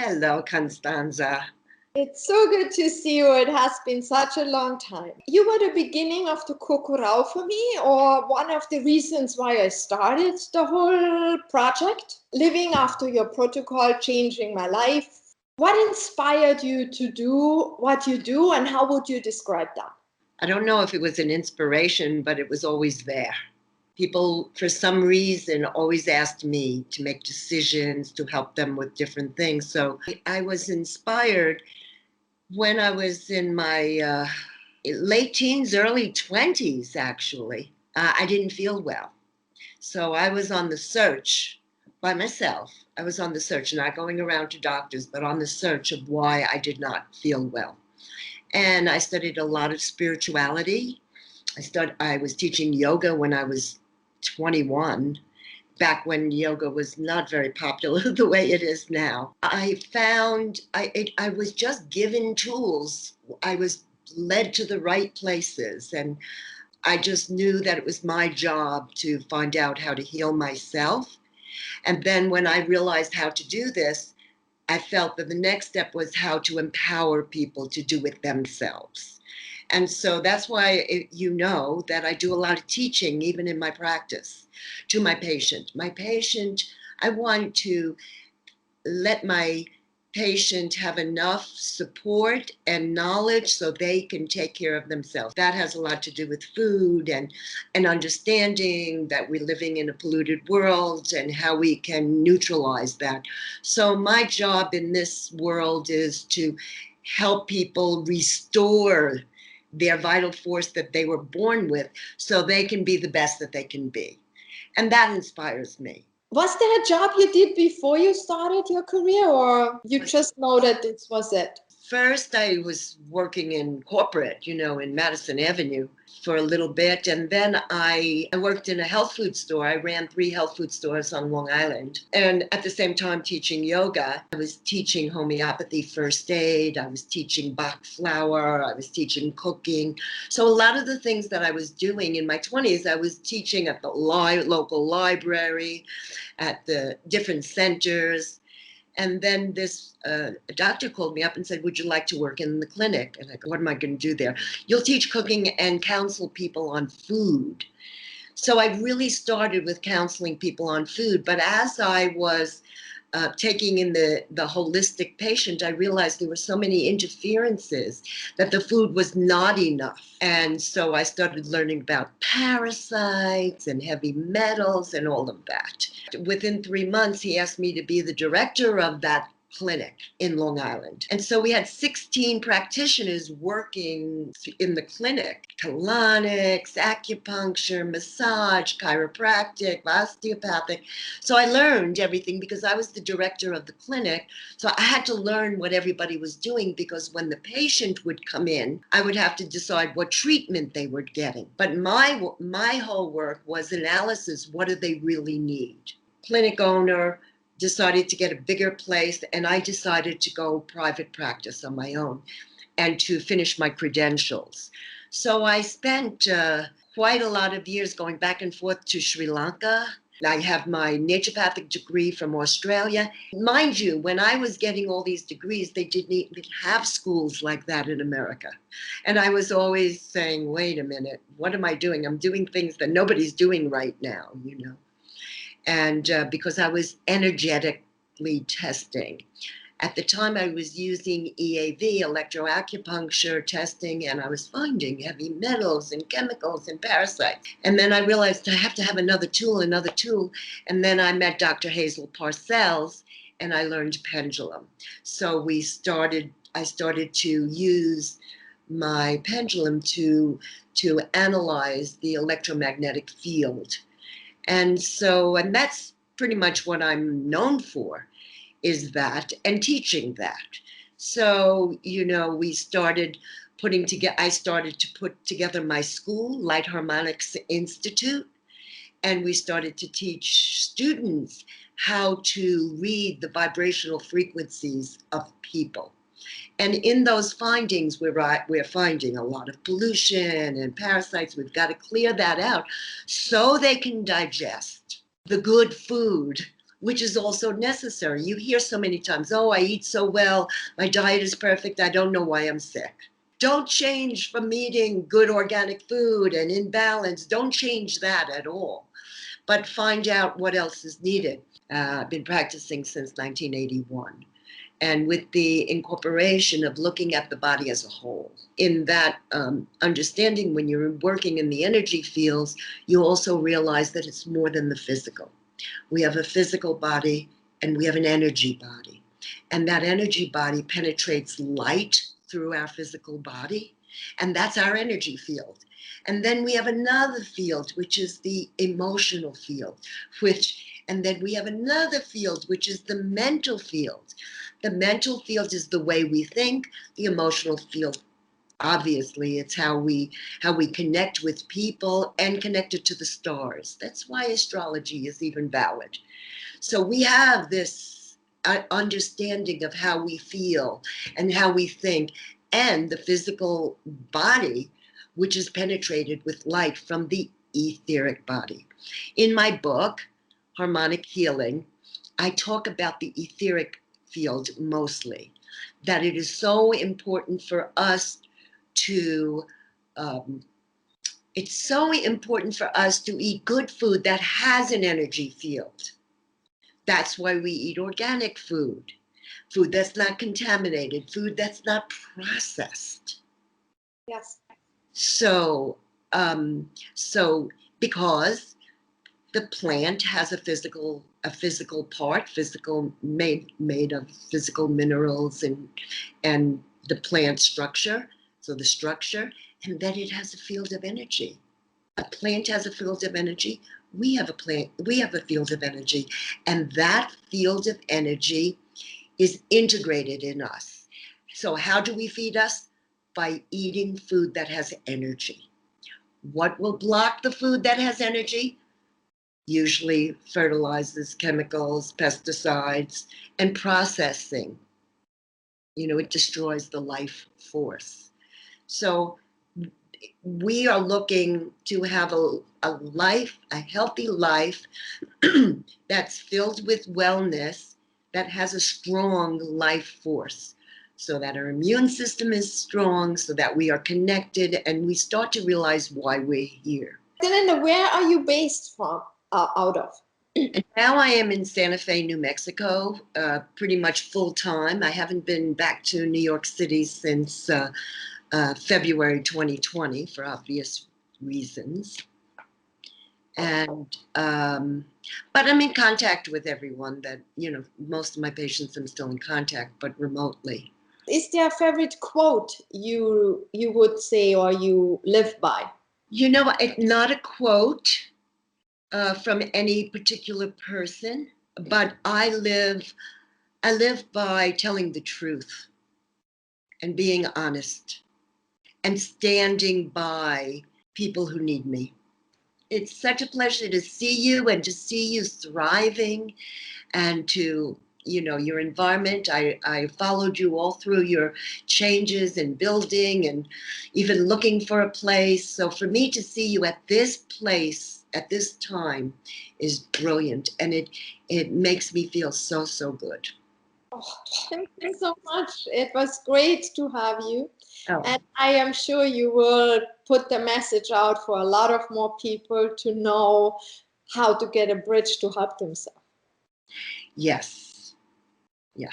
Hello, Constanza. It's so good to see you. It has been such a long time. You were the beginning of the COCORAU for me, or one of the reasons why I started the whole project. Living after your protocol, changing my life. What inspired you to do what you do, and how would you describe that? I don't know if it was an inspiration, but it was always there. People, for some reason, always asked me to make decisions, to help them with different things. So I was inspired when I was in my late teens, early 20s, actually. I didn't feel well. So I was on the search by myself. I was on the search, not going around to doctors, but on the search of why I did not feel well. And I studied a lot of spirituality. I was teaching yoga when I was 21, back when yoga was not very popular the way it is now. I found I was just given tools. I was led to the right places, and I just knew that it was my job to find out how to heal myself. And then when I realized how to do this, I felt that the next step was how to empower people to do it themselves. And so that's why you know that I do a lot of teaching, even in my practice, to my patient. My patient, I want to let my patient have enough support and knowledge so they can take care of themselves. That has a lot to do with food and understanding that we're living in a polluted world and how we can neutralize that. So my job in this world is to help people restore their vital force that they were born with so they can be the best that they can be. And that inspires me. Was there a job you did before you started your career, or you just know that this was it? First, I was working in corporate, in Madison Avenue for a little bit. And then I worked in a health food store. I ran 3 health food stores on Long Island. And at the same time, teaching yoga. I was teaching homeopathy first aid. I was teaching Bach flower. I was teaching cooking. So a lot of the things that I was doing in my 20s, I was teaching at the local library, at the different centers. And then this doctor called me up and said, would you like to work in the clinic? And I go, what am I going to do there? You'll teach cooking and counsel people on food. So I really started with counseling people on food. But as I was taking in the holistic patient, I realized there were so many interferences that the food was not enough. And so I started learning about parasites and heavy metals and all of that. Within 3 months, he asked me to be the director of that clinic in Long Island. And so we had 16 practitioners working in the clinic: colonics, acupuncture, massage, chiropractic, osteopathic. So I learned everything because I was the director of the clinic. So I had to learn what everybody was doing, because when the patient would come in, I would have to decide what treatment they were getting. But my whole work was analysis. What do they really need? Clinic owner decided to get a bigger place, and I decided to go private practice on my own and to finish my credentials. So I spent quite a lot of years going back and forth to Sri Lanka. I have my naturopathic degree from Australia. Mind you, when I was getting all these degrees, they didn't even have schools like that in America. And I was always saying, wait a minute, what am I doing? I'm doing things that nobody's doing right now, And because I was energetically testing. At the time, I was using EAV, electroacupuncture testing, and I was finding heavy metals and chemicals and parasites. And then I realized I have to have another tool. And then I met Dr. Hazel Parcells, and I learned pendulum. So I started to use my pendulum to analyze the electromagnetic field. And that's pretty much what I'm known for, is that, and teaching that. So, I started to put together my school, Light Harmonics Institute, and we started to teach students how to read the vibrational frequencies of people. And in those findings, we're finding a lot of pollution and parasites. We've got to clear that out so they can digest the good food which is also necessary. You hear so many times, oh, I eat so well, my diet is perfect, I don't know why I'm sick. Don't change from eating good organic food and in balance. Don't change that at all, but find out what else is needed. I've been practicing since 1981. And with the incorporation of looking at the body as a whole, in that understanding, when you're working in the energy fields, you also realize that it's more than the physical. We have a physical body and we have an energy body. And that energy body penetrates light through our physical body, and that's our energy field. And then we have another field, which is the emotional field, and then we have another field, which is the mental field. The mental field is the way we think. The emotional field, obviously, it's how we connect with people and connected to the stars. That's why astrology is even valid. So we have this understanding of how we feel and how we think, and the physical body, which is penetrated with light from the etheric body. In my book, Harmonic Healing, I talk about the etheric field mostly, that it is so important for us to it's so important for us to eat good food that has an energy field. That's why we eat organic food, food that's not contaminated, food that's not processed. Yes. So because the plant has a physical part, made of physical minerals and the plant structure, so the structure, and then it has a field of energy. A plant has a field of energy. We have a field of energy, and that field of energy is integrated in us. So how do we feed us? By eating food that has energy. What will block the food that has energy? Usually fertilizers, chemicals, pesticides, and processing. It destroys the life force. So we are looking to have a healthy life that's filled with wellness, that has a strong life force, so that our immune system is strong, so that we are connected, and we start to realize why we're here. Linda, where are you based from, out of? And now I am in Santa Fe, New Mexico, pretty much full time. I haven't been back to New York City since February 2020 for obvious reasons. And but I'm in contact with everyone that, most of my patients I'm still in contact, but remotely. Is there a favorite quote you would say or you live by? It's not a quote from any particular person, but I live by telling the truth and being honest and standing by people who need me. It's such a pleasure to see you and to see you thriving, and to, your environment. I followed you all through your changes and building and even looking for a place. So for me to see you at this place at this time is brilliant, and it makes me feel so, so good. Oh, thank you so much. It was great to have you. Oh. And I am sure you will put the message out for a lot of more people to know how to get a bridge to help themselves. Yes. Yeah.